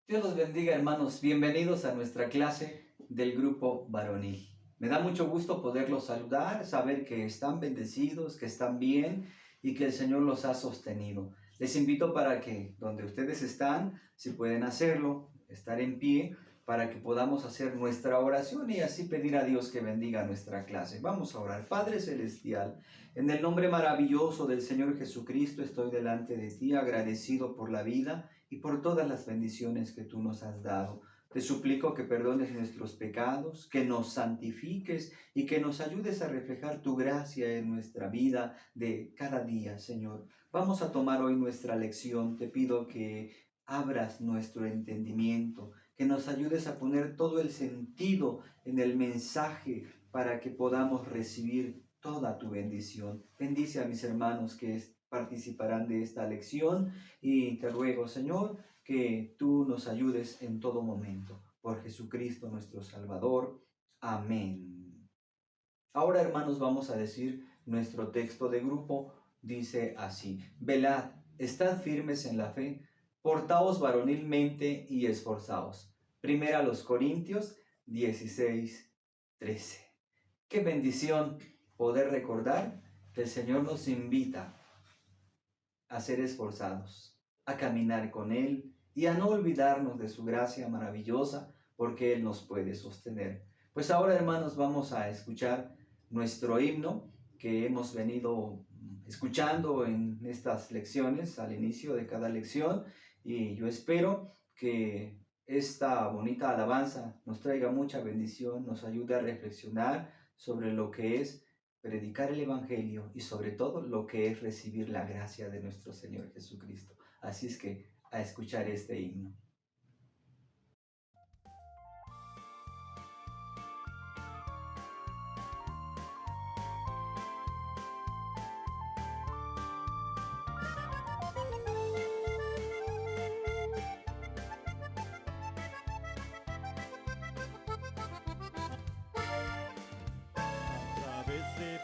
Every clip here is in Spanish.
Dios los bendiga, hermanos. Bienvenidos a nuestra clase del grupo varonil. Me da mucho gusto poderlos saludar, saber que están bendecidos, que están bien y que el Señor los ha sostenido. Les invito para que donde ustedes están, si pueden hacerlo, estar en pie para que podamos hacer nuestra oración y así pedir a Dios que bendiga nuestra clase. Vamos a orar. Padre Celestial, en el nombre maravilloso del Señor Jesucristo, estoy delante de ti agradecido por la vida y por todas las bendiciones que tú nos has dado. Te suplico que perdones nuestros pecados, que nos santifiques y que nos ayudes a reflejar tu gracia en nuestra vida de cada día, Señor. Vamos a tomar hoy nuestra lección. Te pido que abras nuestro entendimiento, que nos ayudes a poner todo el sentido en el mensaje para que podamos recibir toda tu bendición. Bendice a mis hermanos que participarán de esta lección y te ruego, Señor, que tú nos ayudes en todo momento. Por Jesucristo nuestro Salvador. Amén. Ahora, hermanos, vamos a decir nuestro texto de grupo. Dice así: velad, estad firmes en la fe, portaos varonilmente y esforzaos. Primera a los Corintios 16:13. Qué bendición poder recordar que el Señor nos invita a ser esforzados, a caminar con Él y a no olvidarnos de su gracia maravillosa, porque Él nos puede sostener. Pues ahora, hermanos, vamos a escuchar nuestro himno que hemos venido escuchando en estas lecciones, al inicio de cada lección, y yo espero que esta bonita alabanza nos traiga mucha bendición, nos ayude a reflexionar sobre lo que es predicar el Evangelio y sobre todo lo que es recibir la gracia de nuestro Señor Jesucristo. Así es que a escuchar este himno.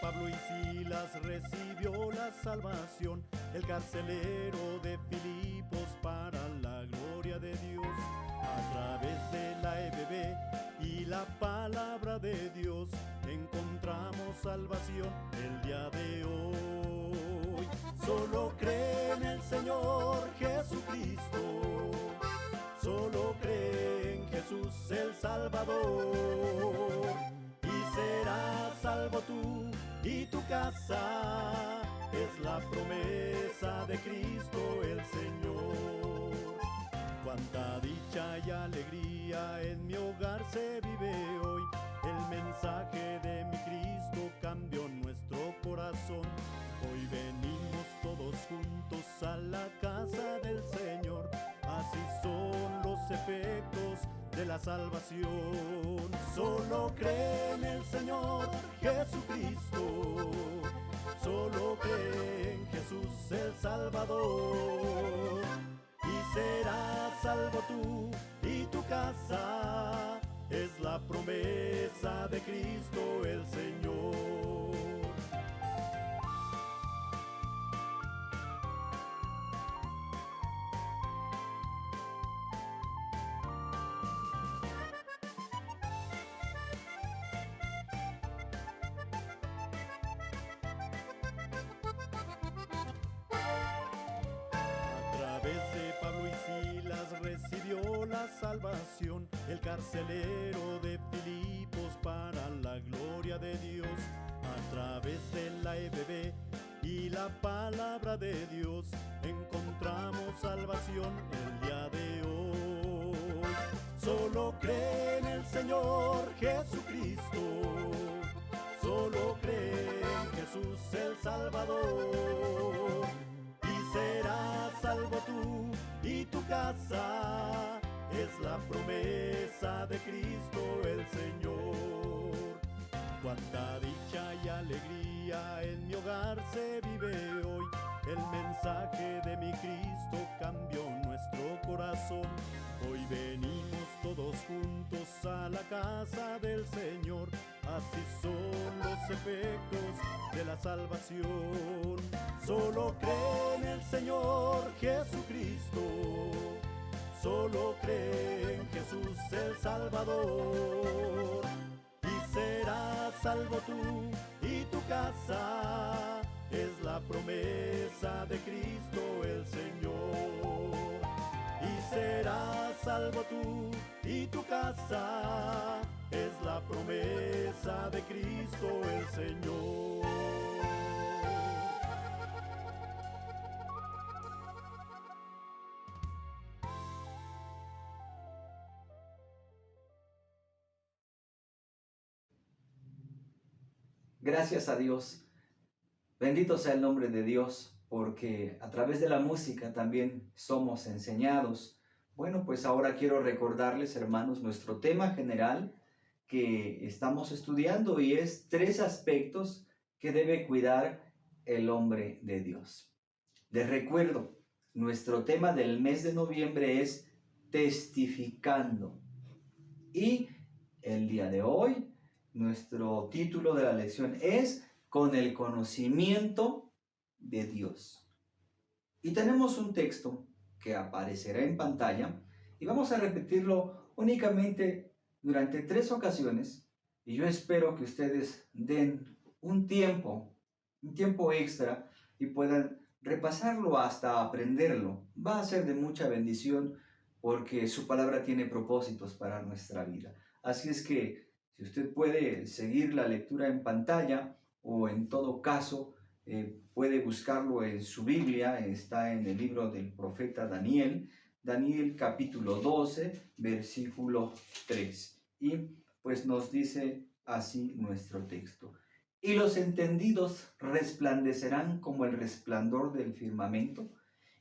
Pablo y Silas recibió la salvación, el carcelero de Filipos para la gloria de Dios. A través de la EBB y la palabra de Dios encontramos salvación el día de hoy. Solo cree en el Señor Jesucristo, solo cree en Jesús el Salvador, y serás salvo tú y tu casa, es la promesa de Cristo el Señor. Cuánta dicha y alegría en mi hogar se vive hoy, el mensaje de mi Cristo cambió nuestro corazón. Hoy venimos todos juntos a la casa del Señor, así son los efectos de la salvación. Solo cree en el Señor Jesucristo, solo cree en Jesús el Salvador, y serás salvo tú y tu casa, es la promesa de Cristo el Señor. Recibió la salvación, el carcelero de Filipos para la gloria de Dios. A través de la EBB y la palabra de Dios encontramos salvación el día de hoy. Solo cree en el Señor Jesucristo, solo cree en Jesús el Salvador, y serás salvo tú y tu casa, es la promesa de Cristo el Señor. Cuánta dicha y alegría en mi hogar se vive hoy, el mensaje de mi Cristo cambió nuestro corazón. Hoy venimos todos juntos a la casa del Señor, así son los efectos de la salvación. Solo cree en el Señor Jesucristo, solo cree en Jesús el Salvador. Y serás salvo tú y tu casa, es la promesa de Cristo el Señor. Y serás salvo tú y tu casa, es la promesa de Cristo el Señor. Gracias a Dios. Bendito sea el nombre de Dios, porque a través de la música también somos enseñados. Bueno, pues ahora quiero recordarles, hermanos, nuestro tema general que estamos estudiando y es 3 aspectos que debe cuidar el hombre de Dios. Les recuerdo, nuestro tema del mes de noviembre es testificando. Y el día de hoy, nuestro título de la lección es con el conocimiento de Dios. Y tenemos un texto que aparecerá en pantalla y vamos a repetirlo únicamente durante 3 ocasiones y yo espero que ustedes den un tiempo extra y puedan repasarlo hasta aprenderlo. Va a ser de mucha bendición porque su palabra tiene propósitos para nuestra vida. Así es que si usted puede seguir la lectura en pantalla o en todo caso puede buscarlo en su Biblia, está en el libro del profeta Daniel, Daniel capítulo 12, versículo 3. Y pues nos dice así nuestro texto. Y los entendidos resplandecerán como el resplandor del firmamento,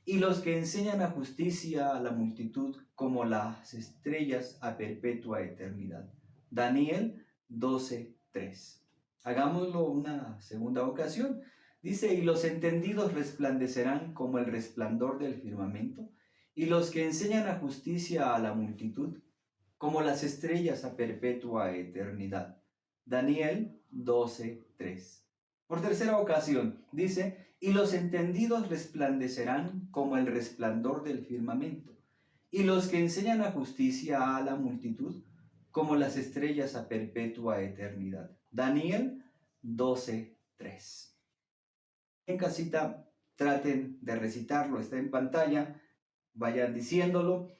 y los que enseñan a justicia a la multitud como las estrellas a perpetua eternidad. Daniel 12:3. Hagámoslo una segunda ocasión. Dice, y los entendidos resplandecerán como el resplandor del firmamento, y los que enseñan a justicia a la multitud como las estrellas a perpetua eternidad. Daniel 12:3. Por tercera ocasión, dice, y los entendidos resplandecerán como el resplandor del firmamento, y los que enseñan a justicia a la multitud como las estrellas a perpetua eternidad. Daniel 12:3. En casita traten de recitarlo, está en pantalla, vayan diciéndolo.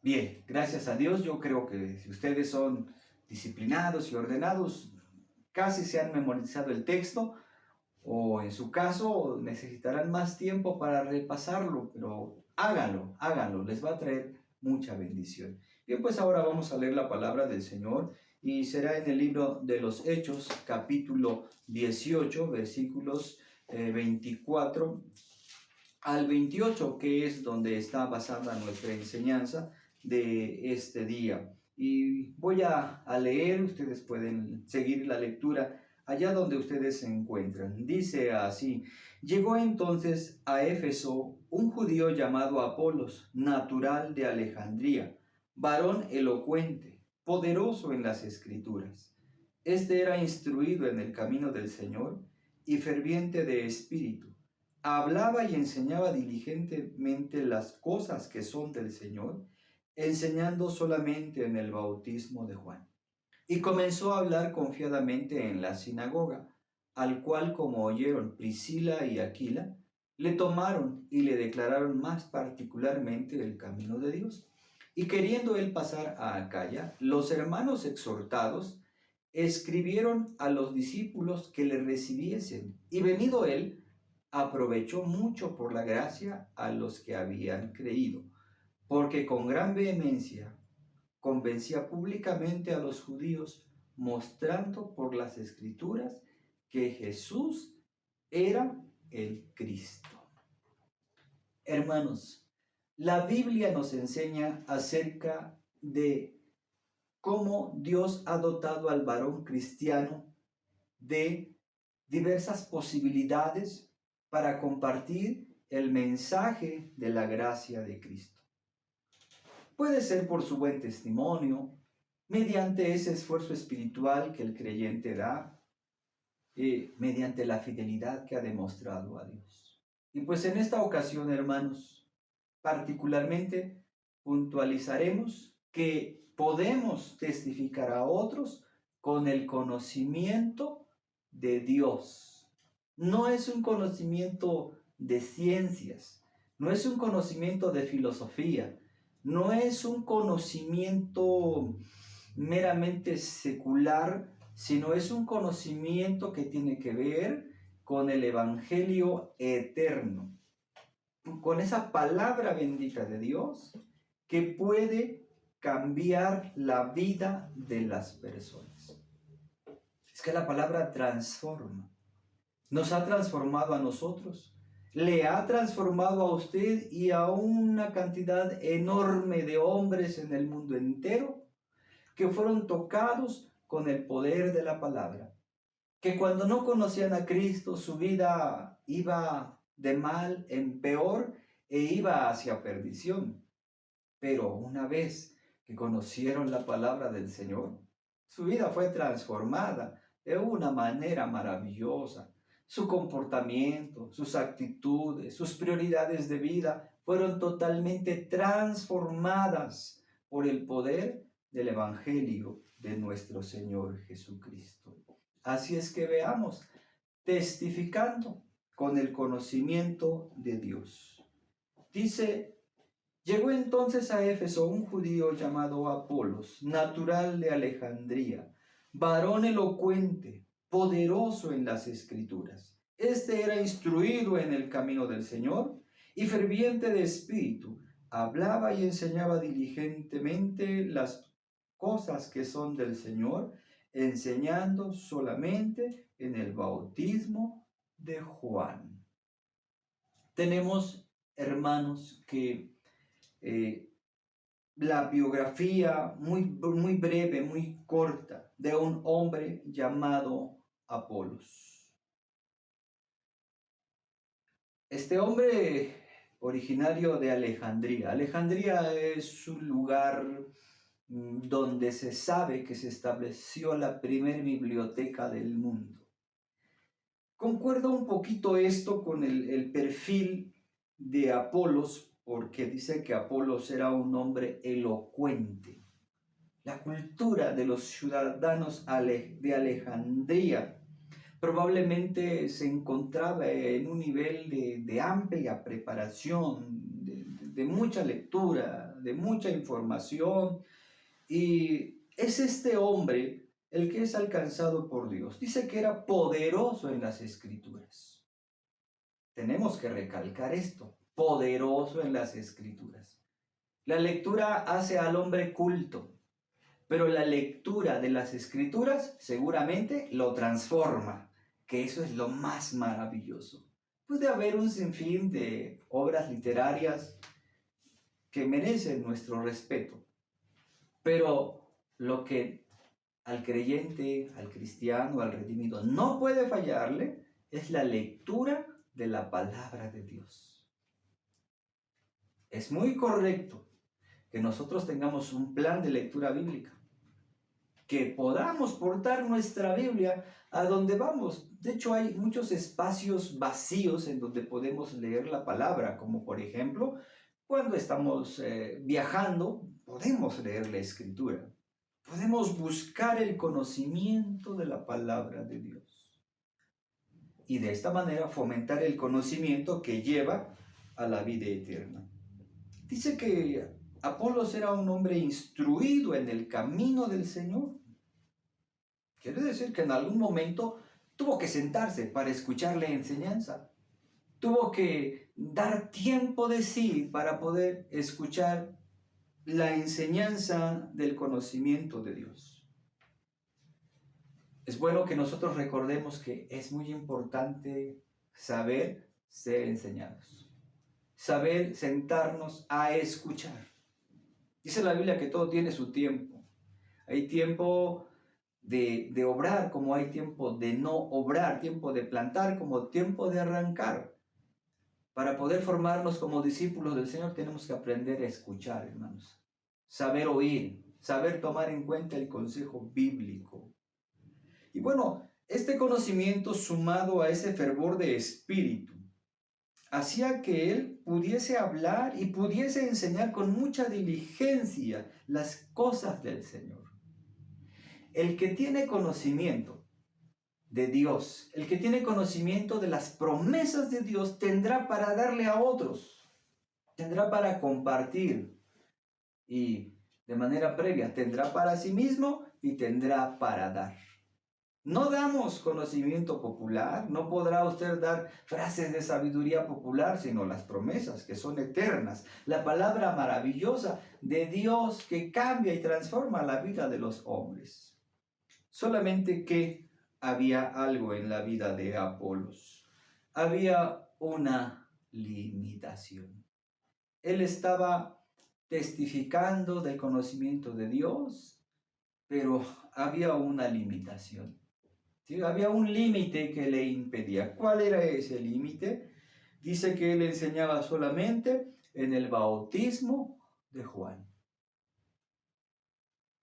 Bien, gracias a Dios, yo creo que si ustedes son disciplinados y ordenados, casi se han memorizado el texto, o en su caso necesitarán más tiempo para repasarlo, pero háganlo, les va a traer mucha bendición. Bien, pues ahora vamos a leer la palabra del Señor y será en el libro de los Hechos, capítulo 18, versículos 24 al 28, que es donde está basada nuestra enseñanza de este día. Y voy a leer, ustedes pueden seguir la lectura allá donde ustedes se encuentran. Dice así, llegó entonces a Éfeso un judío llamado Apolos, natural de Alejandría, varón elocuente, poderoso en las escrituras. Este era instruido en el camino del Señor y ferviente de espíritu. Hablaba y enseñaba diligentemente las cosas que son del Señor, enseñando solamente en el bautismo de Juan. Y comenzó a hablar confiadamente en la sinagoga, al cual, como oyeron Priscila y Aquila, le tomaron y le declararon más particularmente el camino de Dios. Y queriendo él pasar a Acaya, los hermanos exhortados escribieron a los discípulos que le recibiesen. Y venido él, aprovechó mucho por la gracia a los que habían creído, porque con gran vehemencia convencía públicamente a los judíos, mostrando por las escrituras que Jesús era el Cristo. Hermanos, la Biblia nos enseña acerca de cómo Dios ha dotado al varón cristiano de diversas posibilidades para compartir el mensaje de la gracia de Cristo. Puede ser por su buen testimonio, mediante ese esfuerzo espiritual que el creyente da, mediante la fidelidad que ha demostrado a Dios. Y pues en esta ocasión, hermanos, particularmente puntualizaremos que podemos testificar a otros con el conocimiento de Dios. No es un conocimiento de ciencias, no es un conocimiento de filosofía, no es un conocimiento meramente secular, sino es un conocimiento que tiene que ver con el Evangelio eterno, con esa palabra bendita de Dios que puede cambiar la vida de las personas. Es que la palabra transforma. Nos ha transformado a nosotros, le ha transformado a usted y a una cantidad enorme de hombres en el mundo entero que fueron tocados con el poder de la palabra, que cuando no conocían a Cristo su vida iba de mal en peor e iba hacia perdición. Pero una vez que conocieron la palabra del Señor, su vida fue transformada de una manera maravillosa. Su comportamiento, sus actitudes, sus prioridades de vida fueron totalmente transformadas por el poder del Evangelio de nuestro Señor Jesucristo. Así es que veamos, testificando con el conocimiento de Dios. Dice: llegó entonces a Éfeso un judío llamado Apolos, natural de Alejandría, varón elocuente, poderoso en las Escrituras. Este era instruido en el camino del Señor y ferviente de espíritu. Hablaba y enseñaba diligentemente las cosas que son del Señor, enseñando solamente en el bautismo de Juan. Tenemos, hermanos, que la biografía muy breve, muy corta, de un hombre llamado Apolos. Este hombre originario de Alejandría. Alejandría es un lugar donde se sabe que se estableció la primera biblioteca del mundo. Concuerda un poquito esto con el perfil de Apolos, porque dice que Apolos era un hombre elocuente. La cultura de los ciudadanos de Alejandría probablemente se encontraba en un nivel de amplia preparación, de mucha lectura, de mucha información, y es este hombre el que es alcanzado por Dios. Dice que era poderoso en las Escrituras. Tenemos que recalcar esto, poderoso en las Escrituras. La lectura hace al hombre culto, pero la lectura de las Escrituras seguramente lo transforma, que eso es lo más maravilloso. Puede haber un sinfín de obras literarias que merecen nuestro respeto, pero lo que al creyente, al cristiano, al redimido no puede fallarle es la lectura de la palabra de Dios. Es muy correcto que nosotros tengamos un plan de lectura bíblica, que podamos portar nuestra Biblia a donde vamos. De hecho, hay muchos espacios vacíos en donde podemos leer la palabra, como por ejemplo, cuando estamos viajando, podemos leer la Escritura. Podemos buscar el conocimiento de la palabra de Dios. Y de esta manera fomentar el conocimiento que lleva a la vida eterna. Dice que Apolos era un hombre instruido en el camino del Señor. Quiere decir que en algún momento tuvo que sentarse para escuchar la enseñanza. Tuvo que dar tiempo de sí para poder escuchar la enseñanza del conocimiento de Dios. Es bueno que nosotros recordemos que es muy importante saber ser enseñados, saber sentarnos a escuchar. Dice la Biblia que todo tiene su tiempo. Hay tiempo de obrar como hay tiempo de no obrar, tiempo de plantar como tiempo de arrancar. Para poder formarnos como discípulos del Señor tenemos que aprender a escuchar, hermanos. Saber oír, saber tomar en cuenta el consejo bíblico. Y bueno, Este conocimiento, sumado a ese fervor de espíritu, hacía que él pudiese hablar y pudiese enseñar con mucha diligencia las cosas del Señor. El que tiene conocimiento de Dios, el que tiene conocimiento de las promesas de Dios, tendrá para darle a otros, tendrá para compartir y de manera previa tendrá para sí mismo y tendrá para dar. No damos conocimiento popular, no podrá usted dar frases de sabiduría popular, sino las promesas que son eternas, la palabra maravillosa de Dios que cambia y transforma la vida de los hombres. Solamente que había algo en la vida de Apolos, había una limitación. Él estaba testificando del conocimiento de Dios, pero había una limitación. ¿Sí? Había un límite que le impedía. ¿Cuál era ese límite? Dice que él enseñaba solamente en el bautismo de Juan.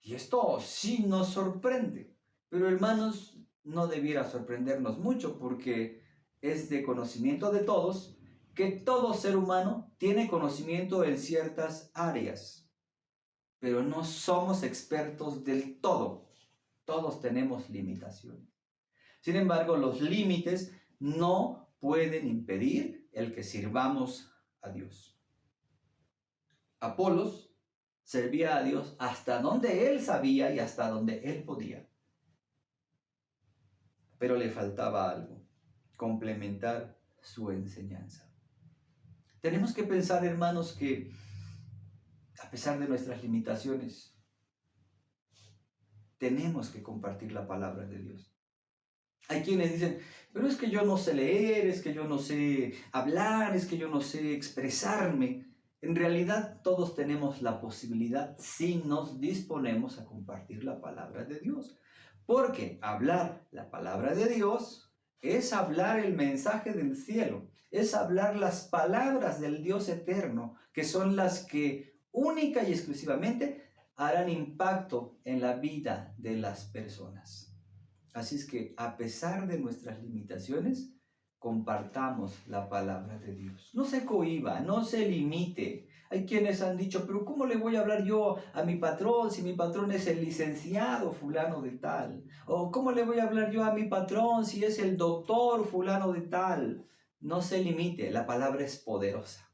Y esto sí nos sorprende, pero hermanos, no debiera sorprendernos mucho porque es de conocimiento de todos que todo ser humano tiene conocimiento en ciertas áreas, pero no somos expertos del todo. Todos tenemos limitaciones. Sin embargo, los límites no pueden impedir el que sirvamos a Dios. Apolos servía a Dios hasta donde él sabía y hasta donde él podía. Pero le faltaba algo, complementar su enseñanza. Tenemos que pensar, hermanos, que a pesar de nuestras limitaciones, tenemos que compartir la palabra de Dios. Hay quienes dicen, pero es que yo no sé leer, es que yo no sé hablar, es que yo no sé expresarme. En realidad todos tenemos la posibilidad si nos disponemos a compartir la palabra de Dios. Porque hablar la palabra de Dios es hablar el mensaje del cielo, es hablar las palabras del Dios eterno, que son las que única y exclusivamente harán impacto en la vida de las personas. Así es que a pesar de nuestras limitaciones, compartamos la palabra de Dios. No se cohíba, no se limite. Hay quienes han dicho, pero ¿cómo le voy a hablar yo a mi patrón si mi patrón es el licenciado fulano de tal? O ¿cómo le voy a hablar yo a mi patrón si es el doctor fulano de tal? No se limite, la palabra es poderosa.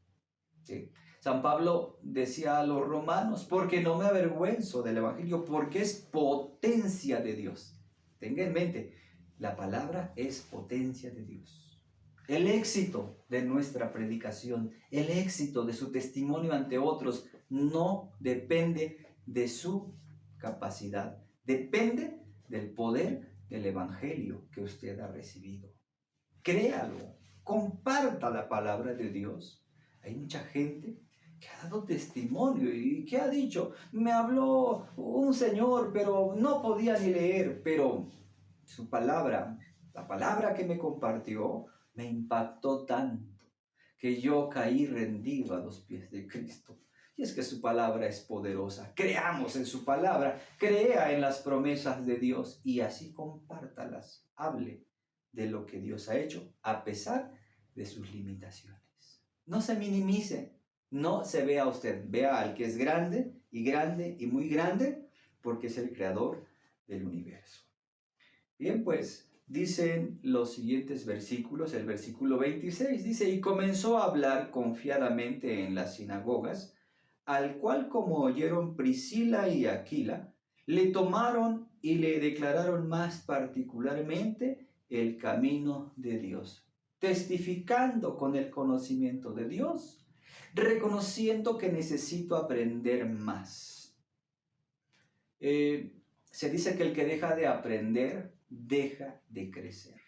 ¿Sí? San Pablo decía a los romanos, porque no me avergüenzo del evangelio, porque es potencia de Dios. Tenga en mente, la palabra es potencia de Dios. El éxito de nuestra predicación, el éxito de su testimonio ante otros, no depende de su capacidad, depende del poder del evangelio que usted ha recibido. Créalo, comparta la palabra de Dios. Hay mucha gente que ha dado testimonio y que ha dicho, me habló un señor, pero no podía ni leer, pero su palabra, la palabra que me compartió, me impactó tanto que yo caí rendido a los pies de Cristo. Y es que su palabra es poderosa. Creamos en su palabra, crea en las promesas de Dios y así compártalas. Hable de lo que Dios ha hecho a pesar de sus limitaciones. No se minimice. No se vea a usted, vea al que es grande y muy grande, porque es el creador del universo. Bien, pues dicen los siguientes versículos, el versículo 26 dice, y comenzó a hablar confiadamente en las sinagogas, al cual como oyeron Priscila y Aquila, le tomaron y le declararon más particularmente el camino de Dios, testificando con el conocimiento de Dios, reconociendo que necesito aprender más. Se dice que el que deja de aprender, deja de crecer.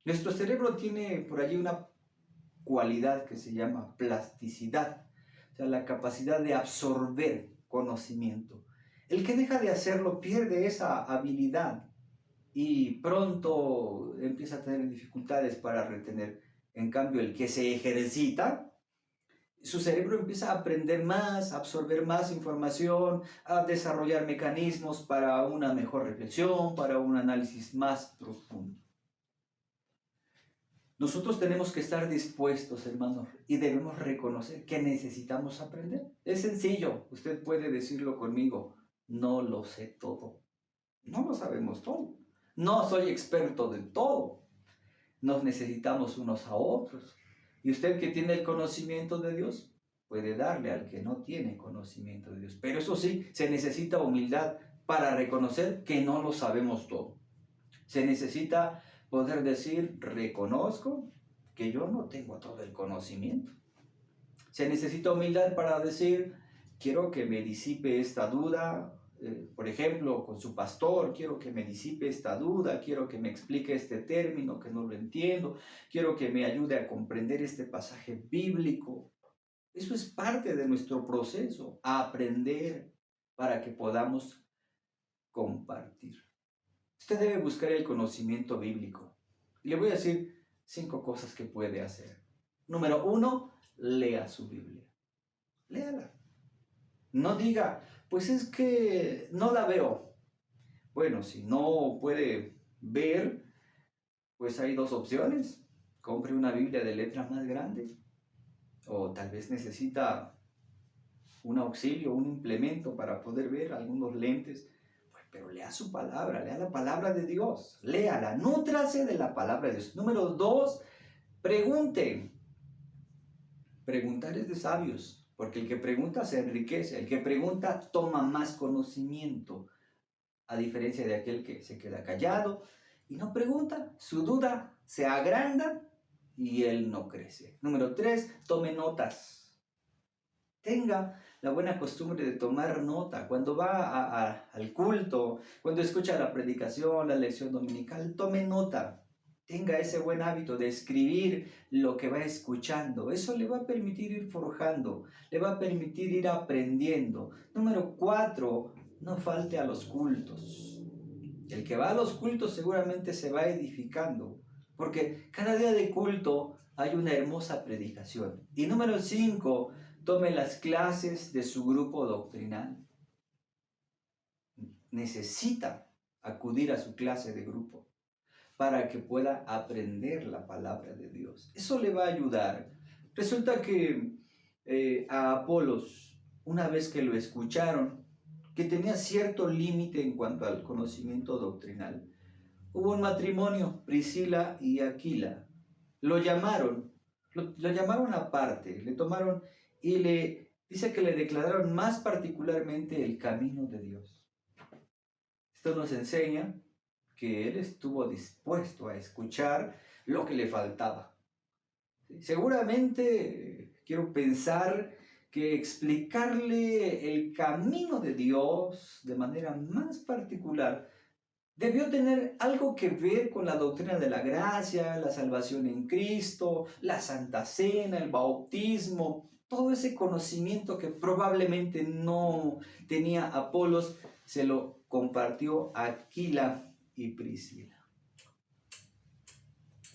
Nuestro cerebro tiene por allí una cualidad que se llama plasticidad, o sea, la capacidad de absorber conocimiento. El que deja de hacerlo pierde esa habilidad y pronto empieza a tener dificultades para retener. En cambio, el que se ejercita, su cerebro empieza a aprender más, a absorber más información, a desarrollar mecanismos para una mejor reflexión, para un análisis más profundo. Nosotros tenemos que estar dispuestos, hermanos, y debemos reconocer que necesitamos aprender. Es sencillo, usted puede decirlo conmigo, no lo sé todo, no lo sabemos todo, no soy experto de todo, nos necesitamos unos a otros. Y usted que tiene el conocimiento de Dios, puede darle al que no tiene conocimiento de Dios. Pero eso sí, se necesita humildad para reconocer que no lo sabemos todo. Se necesita poder decir, reconozco que yo no tengo todo el conocimiento. Se necesita humildad para decir, quiero que me disipe esta duda, por ejemplo, con su pastor, quiero que me disipe esta duda, quiero que me explique este término que no lo entiendo, quiero que me ayude a comprender este pasaje bíblico. Eso es parte de nuestro proceso, a aprender para que podamos compartir. Usted debe buscar el conocimiento bíblico. Le voy a decir 5 cosas que puede hacer. Número 1, lea su Biblia. Léala. No diga, pues es que no la veo. Bueno, si no puede ver, pues hay 2 opciones. Compre una Biblia de letra más grande. O tal vez necesita un auxilio, un implemento para poder ver, algunos lentes. Pero lea su palabra, lea la palabra de Dios, léala, nútrase de la palabra de Dios. Número 2, pregunte. Preguntar es de sabios, porque el que pregunta se enriquece, el que pregunta toma más conocimiento, a diferencia de aquel que se queda callado y no pregunta, su duda se agranda y él no crece. Número 3, tome notas. Tenga la buena costumbre de tomar nota. Cuando va al culto, cuando escucha la predicación, la lección dominical, tome nota. Tenga ese buen hábito de escribir lo que va escuchando. Eso le va a permitir ir forjando, le va a permitir ir aprendiendo. Número 4, no falte a los cultos. El que va a los cultos seguramente se va edificando, porque cada día de culto hay una hermosa predicación. Y número 5, tome las clases de su grupo doctrinal. Necesita acudir a su clase de grupo para que pueda aprender la palabra de Dios. Eso le va a ayudar. Resulta que a Apolos, una vez que lo escucharon, que tenía cierto límite en cuanto al conocimiento doctrinal, hubo un matrimonio, Priscila y Aquila. Lo llamaron aparte, le tomaron y dice que le declararon más particularmente el camino de Dios. Esto nos enseña que él estuvo dispuesto a escuchar lo que le faltaba. Seguramente quiero pensar que explicarle el camino de Dios de manera más particular debió tener algo que ver con la doctrina de la gracia, la salvación en Cristo, la Santa Cena, el bautismo, todo ese conocimiento que probablemente no tenía Apolos, se lo compartió Aquila y Priscila.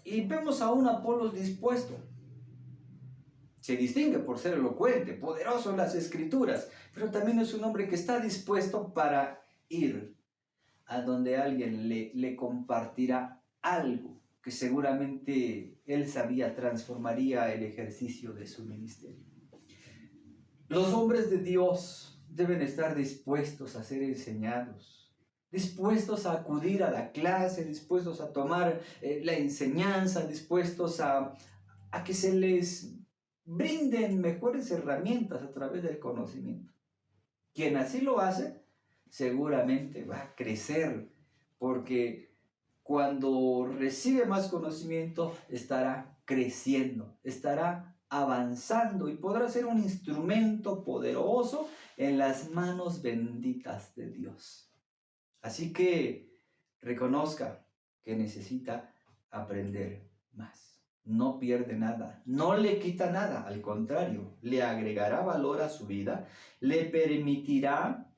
Y vemos a un Apolos dispuesto. Se distingue por ser elocuente, poderoso en las Escrituras, pero también es un hombre que está dispuesto para ir a donde alguien le compartirá algo que seguramente él sabía transformaría el ejercicio de su ministerio. Los hombres de Dios deben estar dispuestos a ser enseñados, dispuestos a acudir a la clase, dispuestos a tomar la enseñanza, dispuestos a que se les brinden mejores herramientas a través del conocimiento. Quien así lo hace, seguramente va a crecer, porque cuando recibe más conocimiento estará creciendo, estará avanzando y podrá ser un instrumento poderoso en las manos benditas de Dios. Así que reconozca que necesita aprender más. No pierde nada, no le quita nada, al contrario, le agregará valor a su vida, le permitirá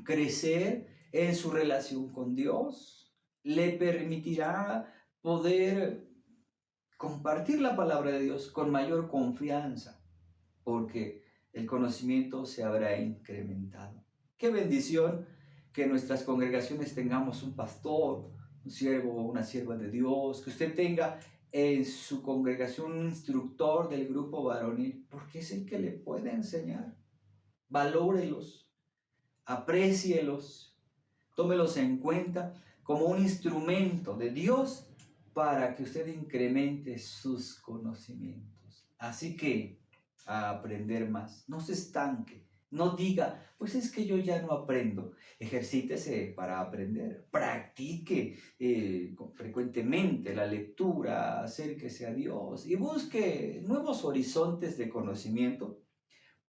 crecer en su relación con Dios, le permitirá poder compartir la palabra de Dios con mayor confianza. porque el conocimiento se habrá incrementado. Qué bendición que en nuestras congregaciones tengamos un pastor, un siervo o una sierva de Dios, que usted tenga en su congregación un instructor del grupo varonil, porque es el que le puede enseñar. Valórelos, aprécielos, tómelos en cuenta como un instrumento de Dios para que usted incremente sus conocimientos. Así que a aprender más, no se estanque, no diga, pues es que yo ya no aprendo. Ejercítese para aprender, practique frecuentemente la lectura, acérquese a Dios y busque nuevos horizontes de conocimiento,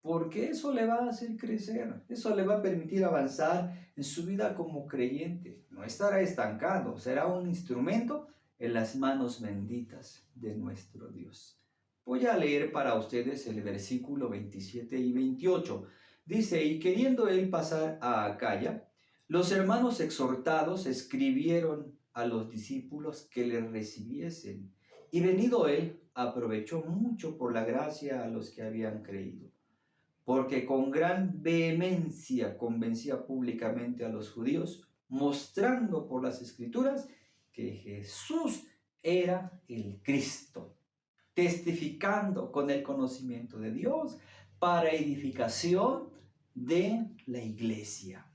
porque eso le va a hacer crecer, eso le va a permitir avanzar en su vida como creyente. No estará estancado, será un instrumento en las manos benditas de nuestro Dios. Voy a leer para ustedes el versículo 27 y 28. Dice, y queriendo él pasar a Acaya, los hermanos exhortados escribieron a los discípulos que le recibiesen. Y venido él, aprovechó mucho por la gracia a los que habían creído, porque con gran vehemencia convencía públicamente a los judíos, mostrando por las Escrituras que Jesús era el Cristo, testificando con el conocimiento de Dios para edificación de la iglesia.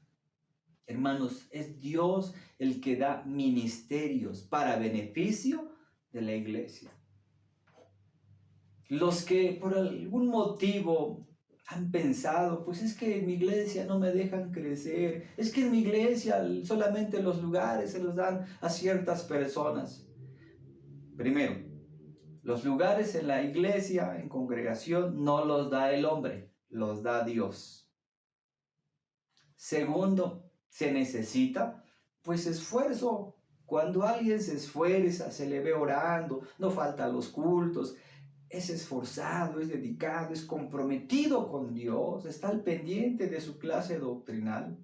Hermanos, es Dios el que da ministerios para beneficio de la iglesia. Los que por algún motivo han pensado, pues es que en mi iglesia no me dejan crecer, es que en mi iglesia solamente los lugares se los dan a ciertas personas. Primero, los lugares en la iglesia, en congregación, no los da el hombre, los da Dios. Segundo, se necesita pues esfuerzo. Cuando alguien se esfuerza, se le ve orando, no falta a los cultos, es esforzado, es dedicado, es comprometido con Dios, está al pendiente de su clase doctrinal.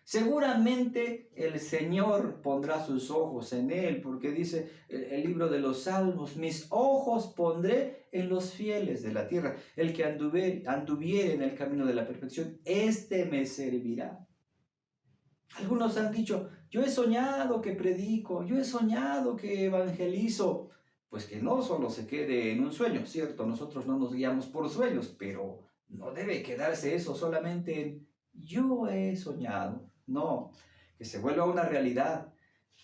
Seguramente el Señor pondrá sus ojos en él, porque dice el libro de los Salmos, mis ojos pondré en los fieles de la tierra. El que anduviere en el camino de la perfección, este me servirá. Algunos han dicho, yo he soñado que predico, yo he soñado que evangelizo. Pues que no solo se quede en un sueño, ¿cierto? Nosotros no nos guiamos por sueños, pero no debe quedarse eso solamente en yo he soñado. No, que se vuelva una realidad,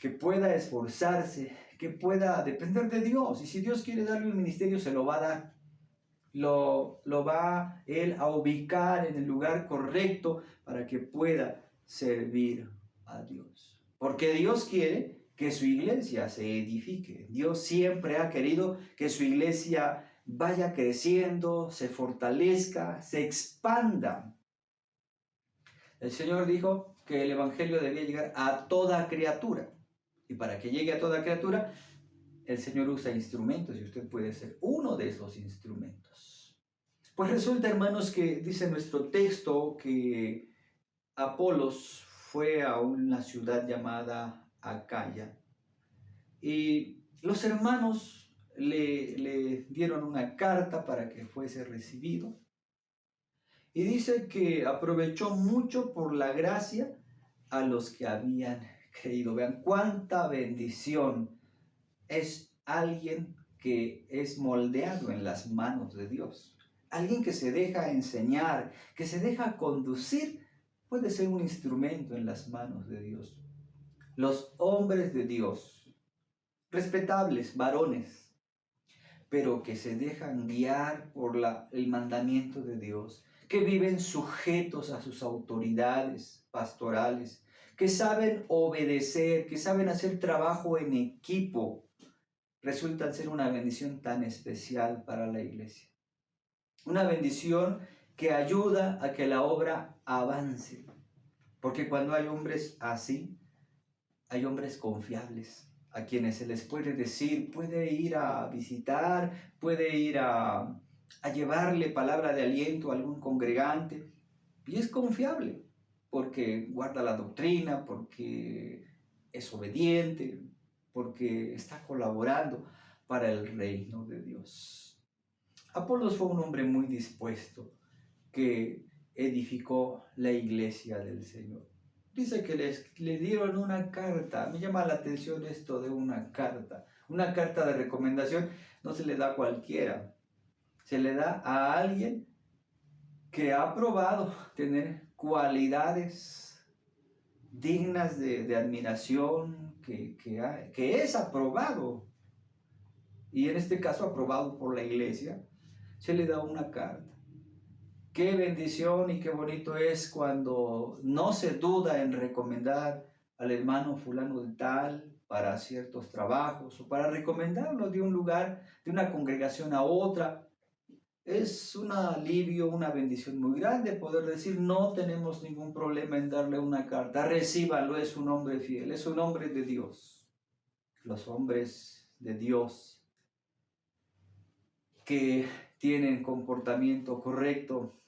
que pueda esforzarse, que pueda depender de Dios. Y si Dios quiere darle un ministerio, se lo va a dar. Lo va Él a ubicar en el lugar correcto para que pueda servir a Dios. Porque Dios quiere que su iglesia se edifique. Dios siempre ha querido que su iglesia vaya creciendo, se fortalezca, se expanda. El Señor dijo que el evangelio debía llegar a toda criatura. Y para que llegue a toda criatura, el Señor usa instrumentos y usted puede ser uno de esos instrumentos. Pues resulta, hermanos, que dice nuestro texto que Apolos fue a una ciudad llamada Acaya y los hermanos le dieron una carta para que fuese recibido. Y dice que aprovechó mucho por la gracia a los que habían creído. Vean cuánta bendición es alguien que es moldeado en las manos de Dios. Alguien que se deja enseñar, que se deja conducir, puede ser un instrumento en las manos de Dios. Los hombres de Dios, respetables, varones, pero que se dejan guiar por el mandamiento de Dios, que viven sujetos a sus autoridades pastorales, que saben obedecer, que saben hacer trabajo en equipo, resultan ser una bendición tan especial para la iglesia. Una bendición que ayuda a que la obra avance. Porque cuando hay hombres así, hay hombres confiables, a quienes se les puede decir, puede ir a visitar, puede ir a llevarle palabra de aliento a algún congregante. Y es confiable, porque guarda la doctrina, porque es obediente, porque está colaborando para el reino de Dios. Apolos fue un hombre muy dispuesto que edificó la iglesia del Señor. Dice que le dieron una carta. Me llama la atención esto de una carta. Una carta de recomendación no se le da a cualquiera. Se le da a alguien que ha probado tener cualidades dignas de admiración, que es aprobado. Y en este caso aprobado por la iglesia, se le da una carta. Qué bendición y qué bonito es cuando no se duda en recomendar al hermano fulano de tal para ciertos trabajos o para recomendarlo de un lugar, de una congregación a otra. Es un alivio, una bendición muy grande poder decir no tenemos ningún problema en darle una carta. Recíbanlo, es un hombre fiel, es un hombre de Dios. Los hombres de Dios que tienen comportamiento correcto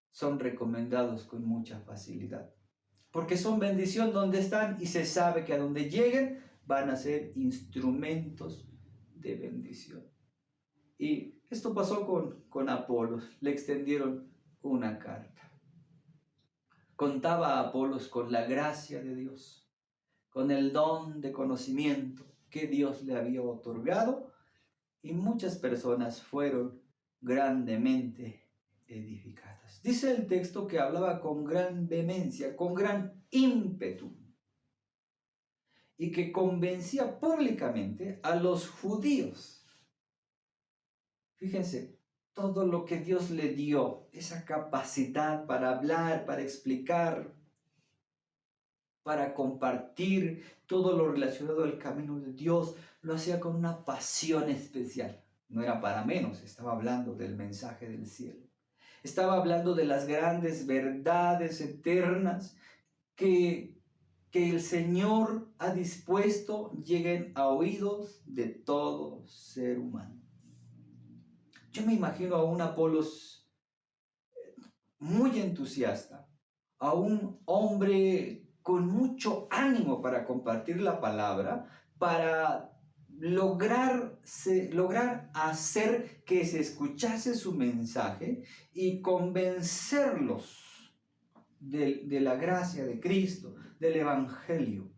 son recomendados con mucha facilidad, porque son bendición donde están y se sabe que a donde lleguen van a ser instrumentos de bendición. Y esto pasó con Apolos, le extendieron una carta. Contaba a Apolos con la gracia de Dios, con el don de conocimiento que Dios le había otorgado, y muchas personas fueron grandemente edificadas. Dice el texto que hablaba con gran vehemencia, con gran ímpetu, y que convencía públicamente a los judíos. Fíjense, todo lo que Dios le dio, esa capacidad para hablar, para explicar, para compartir todo lo relacionado al camino de Dios, lo hacía con una pasión especial. No era para menos, estaba hablando del mensaje del cielo. Estaba hablando de las grandes verdades eternas que el Señor ha dispuesto lleguen a oídos de todo ser humano. Yo me imagino a un Apolos muy entusiasta, a un hombre con mucho ánimo para compartir la palabra, para lograr hacer que se escuchase su mensaje y convencerlos de la gracia de Cristo, del Evangelio.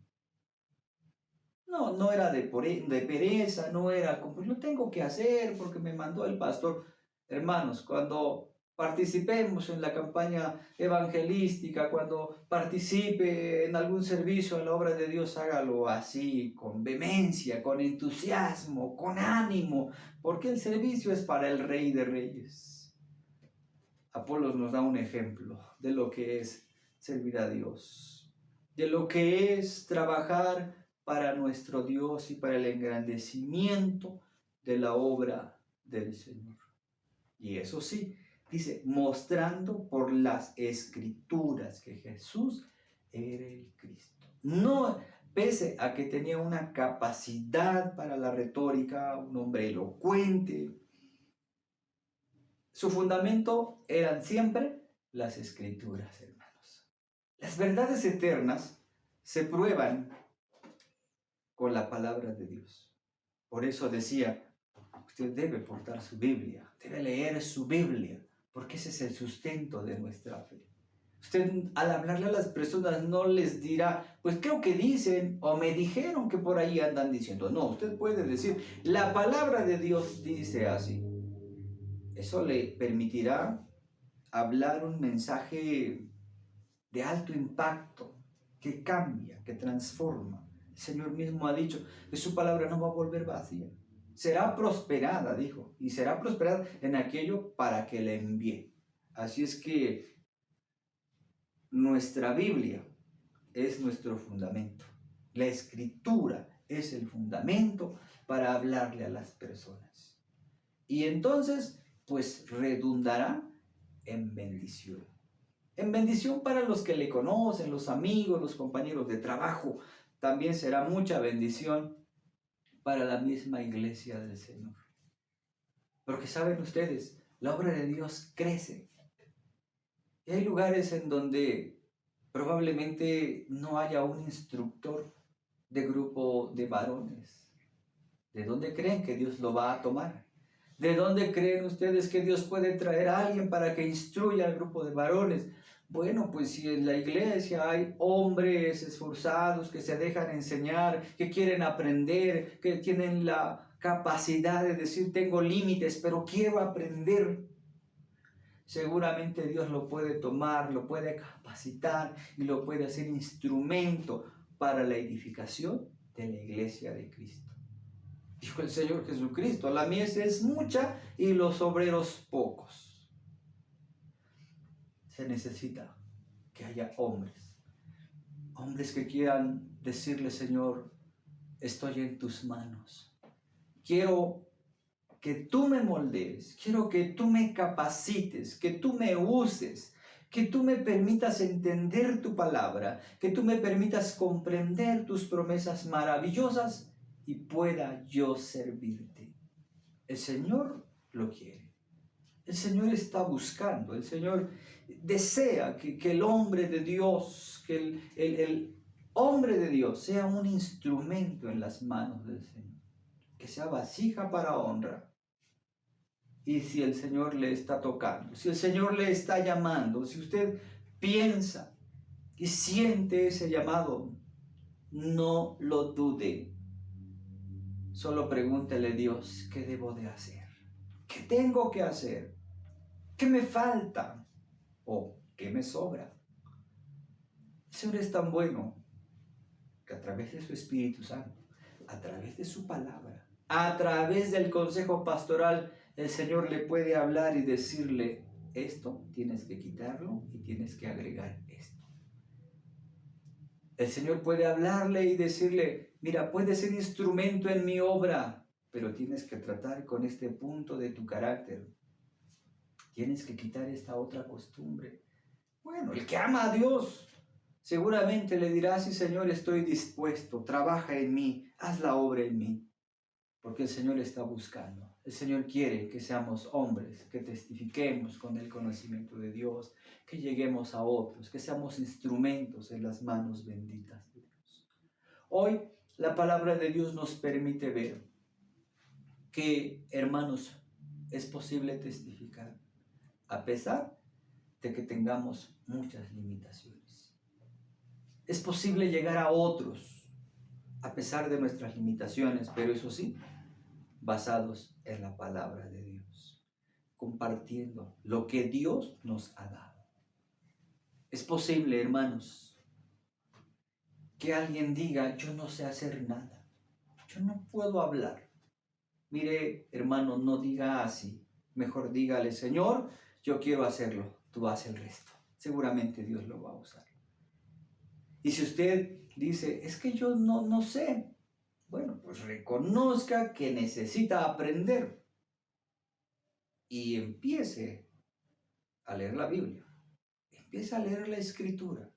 No era de pereza, no era como, lo tengo que hacer porque me mandó el pastor. Hermanos, cuando participemos en la campaña evangelística, cuando participe en algún servicio en la obra de Dios, hágalo así, con vehemencia, con entusiasmo, con ánimo, porque el servicio es para el Rey de Reyes. Apolos nos da un ejemplo de lo que es servir a Dios, de lo que es trabajar para nuestro Dios y para el engrandecimiento de la obra del Señor. Y eso sí, dice, mostrando por las Escrituras que Jesús era el Cristo. No, pese a que tenía una capacidad para la retórica, un hombre elocuente, su fundamento eran siempre las Escrituras, hermanos. Las verdades eternas se prueban con la palabra de Dios. Por eso decía, usted debe portar su Biblia, debe leer su Biblia, porque ese es el sustento de nuestra fe. Usted al hablarle a las personas no les dirá, pues creo que dicen o me dijeron que por ahí andan diciendo. No, usted puede decir, la palabra de Dios dice así. Eso le permitirá hablar un mensaje de alto impacto, que cambia, que transforma. El Señor mismo ha dicho que su palabra no va a volver vacía. Será prosperada, dijo, y será prosperada en aquello para que la envíe. Así es que nuestra Biblia es nuestro fundamento. La Escritura es el fundamento para hablarle a las personas. Y entonces, pues redundará en bendición. En bendición para los que le conocen, los amigos, los compañeros de trabajo. También será mucha bendición para la misma iglesia del Señor. Porque saben ustedes, la obra de Dios crece. Y hay lugares en donde probablemente no haya un instructor de grupo de varones. ¿De dónde creen que Dios lo va a tomar? ¿De dónde creen ustedes que Dios puede traer a alguien para que instruya al grupo de varones? Bueno, pues si en la iglesia hay hombres esforzados que se dejan enseñar, que quieren aprender, que tienen la capacidad de decir tengo límites, pero quiero aprender. Seguramente Dios lo puede tomar, lo puede capacitar y lo puede hacer instrumento para la edificación de la iglesia de Cristo. Dijo el Señor Jesucristo, la mies es mucha y los obreros pocos. Se necesita que haya hombres que quieran decirle, Señor, estoy en tus manos. Quiero que tú me moldees, quiero que tú me capacites, que tú me uses, que tú me permitas entender tu palabra, que tú me permitas comprender tus promesas maravillosas y pueda yo servirte. El Señor lo quiere. El Señor está buscando, el Señor desea que el hombre de Dios, que el hombre de Dios sea un instrumento en las manos del Señor, que sea vasija para honra. Y si el Señor le está tocando, si el Señor le está llamando, si usted piensa y siente ese llamado, no lo dude. Solo pregúntele a Dios, ¿qué debo de hacer? ¿Qué tengo que hacer? ¿Qué me falta? ¿O qué me sobra? El Señor es tan bueno que a través de su Espíritu Santo, a través de su palabra, a través del consejo pastoral, el Señor le puede hablar y decirle, esto tienes que quitarlo y tienes que agregar esto. El Señor puede hablarle y decirle, mira, puedes ser instrumento en mi obra, pero tienes que tratar con este punto de tu carácter. Tienes que quitar esta otra costumbre. Bueno, el que ama a Dios seguramente le dirá, sí, Señor, estoy dispuesto, trabaja en mí, haz la obra en mí. Porque el Señor está buscando. El Señor quiere que seamos hombres, que testifiquemos con el conocimiento de Dios, que lleguemos a otros, que seamos instrumentos en las manos benditas de Dios. Hoy la palabra de Dios nos permite ver que, hermanos, es posible testificar a pesar de que tengamos muchas limitaciones. Es posible llegar a otros a pesar de nuestras limitaciones, pero eso sí, basados en la palabra de Dios, compartiendo lo que Dios nos ha dado. Es posible, hermanos, que alguien diga, yo no sé hacer nada, yo no puedo hablar. Mire, hermano, no diga así, mejor dígale, Señor, yo quiero hacerlo, tú haz el resto. Seguramente Dios lo va a usar. Y si usted dice, es que yo no sé, bueno, pues reconozca que necesita aprender y empiece a leer la Biblia, empiece a leer la Escritura,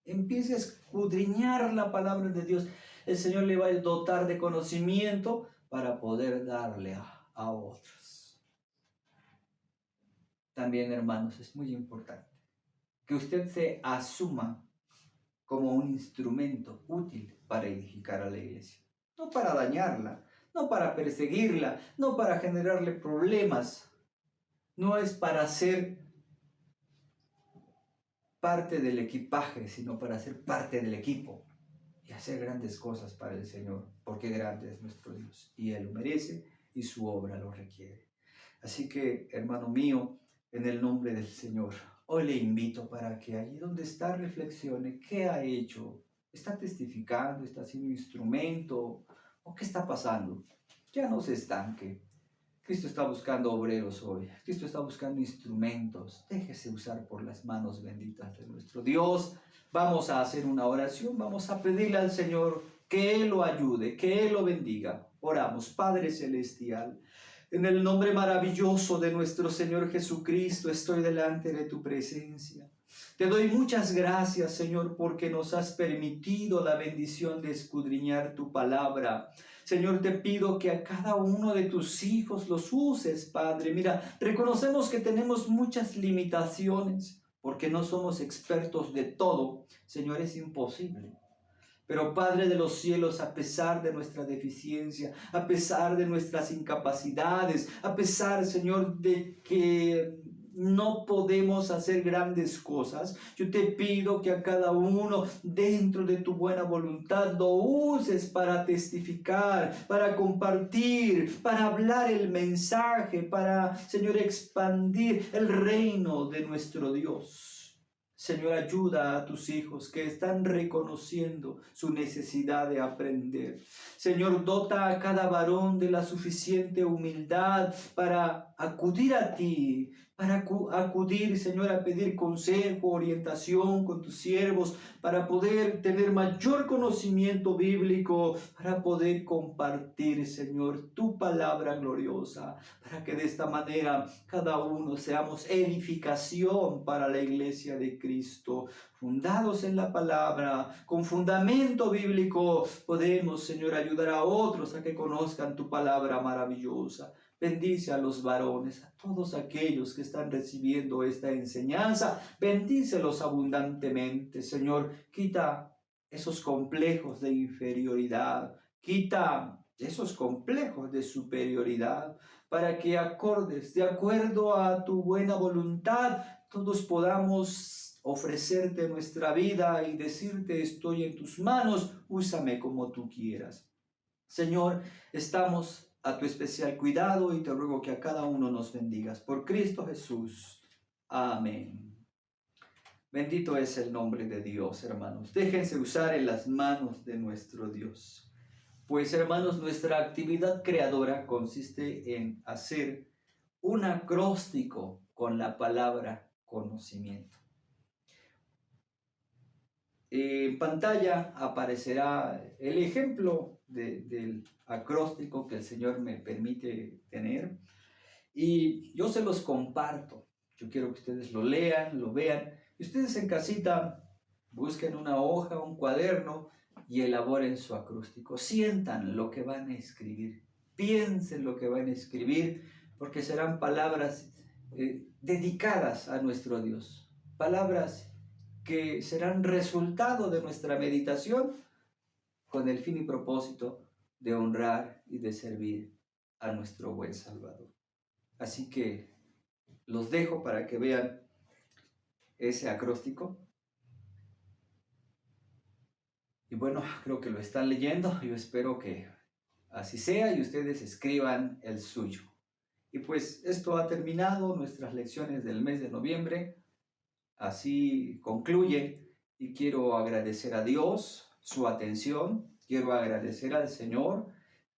empiece a escudriñar la palabra de Dios. El Señor le va a dotar de conocimiento para poder darle a otros. También, hermanos, es muy importante que usted se asuma como un instrumento útil para edificar a la iglesia. No para dañarla, no para perseguirla, no para generarle problemas. No es para ser parte del equipaje, sino para ser parte del equipo y hacer grandes cosas para el Señor, porque grande es nuestro Dios y Él lo merece y su obra lo requiere. Así que, hermano mío, en el nombre del Señor, hoy le invito para que allí donde está reflexione qué ha hecho. ¿Está testificando? ¿Está siendo instrumento? ¿O qué está pasando? Ya no se estanque. Cristo está buscando obreros hoy. Cristo está buscando instrumentos. Déjese usar por las manos benditas de nuestro Dios. Vamos a hacer una oración. Vamos a pedirle al Señor que Él lo ayude, que Él lo bendiga. Oramos, Padre Celestial. En el nombre maravilloso de nuestro Señor Jesucristo, estoy delante de tu presencia. Te doy muchas gracias, Señor, porque nos has permitido la bendición de escudriñar tu palabra. Señor, te pido que a cada uno de tus hijos los uses, Padre. Mira, reconocemos que tenemos muchas limitaciones, porque no somos expertos de todo. Señor, es imposible. Pero Padre de los cielos, a pesar de nuestra deficiencia, a pesar de nuestras incapacidades, a pesar, Señor, de que no podemos hacer grandes cosas, yo te pido que a cada uno, dentro de tu buena voluntad, lo uses para testificar, para compartir, para hablar el mensaje, para, Señor, expandir el reino de nuestro Dios. Señor, ayuda a tus hijos que están reconociendo su necesidad de aprender. Señor, dota a cada varón de la suficiente humildad para acudir a ti, para acudir, Señor, a pedir consejo, orientación con tus siervos, para poder tener mayor conocimiento bíblico, para poder compartir, Señor, tu palabra gloriosa, para que de esta manera cada uno seamos edificación para la iglesia de Cristo. Fundados en la palabra, con fundamento bíblico, podemos, Señor, ayudar a otros a que conozcan tu palabra maravillosa. Bendice a los varones, a todos aquellos que están recibiendo esta enseñanza. Bendícelos abundantemente, Señor. Quita esos complejos de inferioridad. Quita esos complejos de superioridad, para que acordes, de acuerdo a tu buena voluntad, todos podamos ofrecerte nuestra vida y decirte: estoy en tus manos, úsame como tú quieras. Señor, estamos a tu especial cuidado y te ruego que a cada uno nos bendigas. Por Cristo Jesús. Amén. Bendito es el nombre de Dios, hermanos. Déjense usar en las manos de nuestro Dios. Pues, hermanos, nuestra actividad creadora consiste en hacer un acróstico con la palabra conocimiento. En pantalla aparecerá el ejemplo del acróstico que el Señor me permite tener, y yo se los comparto. Yo quiero que ustedes lo lean, lo vean, y ustedes en casita busquen una hoja, un cuaderno y elaboren su acróstico. Sientan lo que van a escribir, piensen lo que van a escribir, porque serán palabras dedicadas a nuestro Dios, palabras que serán resultado de nuestra meditación, con el fin y propósito de honrar y de servir a nuestro buen Salvador. Así que los dejo para que vean ese acróstico. Y bueno, creo que lo están leyendo. Yo espero que así sea y ustedes escriban el suyo. Y pues esto ha terminado nuestras lecciones del mes de noviembre. Así concluye, y quiero agradecer a Dios su atención. Quiero agradecer al Señor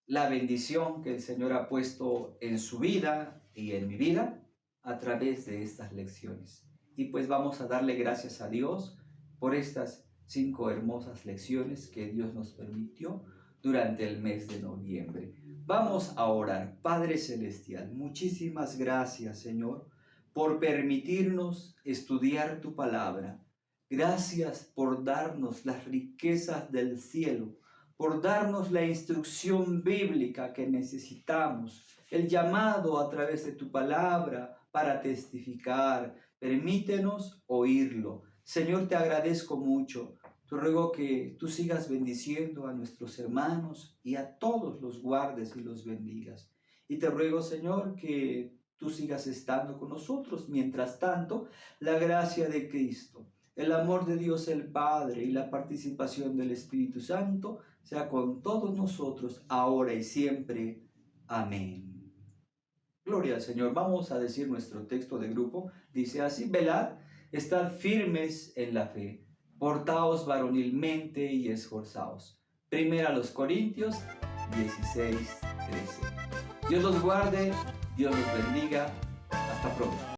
la bendición que el Señor ha puesto en su vida y en mi vida a través de estas lecciones. Y pues vamos a darle gracias a Dios por estas 5 hermosas lecciones que Dios nos permitió durante el mes de noviembre. Vamos a orar. Padre Celestial, muchísimas gracias, Señor, por permitirnos estudiar tu palabra. Gracias por darnos las riquezas del cielo, por darnos la instrucción bíblica que necesitamos, el llamado a través de tu palabra para testificar. Permítenos oírlo. Señor, te agradezco mucho. Te ruego que tú sigas bendiciendo a nuestros hermanos y a todos los guardes y los bendigas. Y te ruego, Señor, que tú sigas estando con nosotros. Mientras tanto, la gracia de Cristo, el amor de Dios el Padre y la participación del Espíritu Santo sea con todos nosotros, ahora y siempre. Amén. Gloria al Señor. Vamos a decir nuestro texto de grupo. Dice así: velad, estad firmes en la fe, portaos varonilmente y esforzaos. 1 Corintios 16:13. Dios los guarde, Dios los bendiga. Hasta pronto.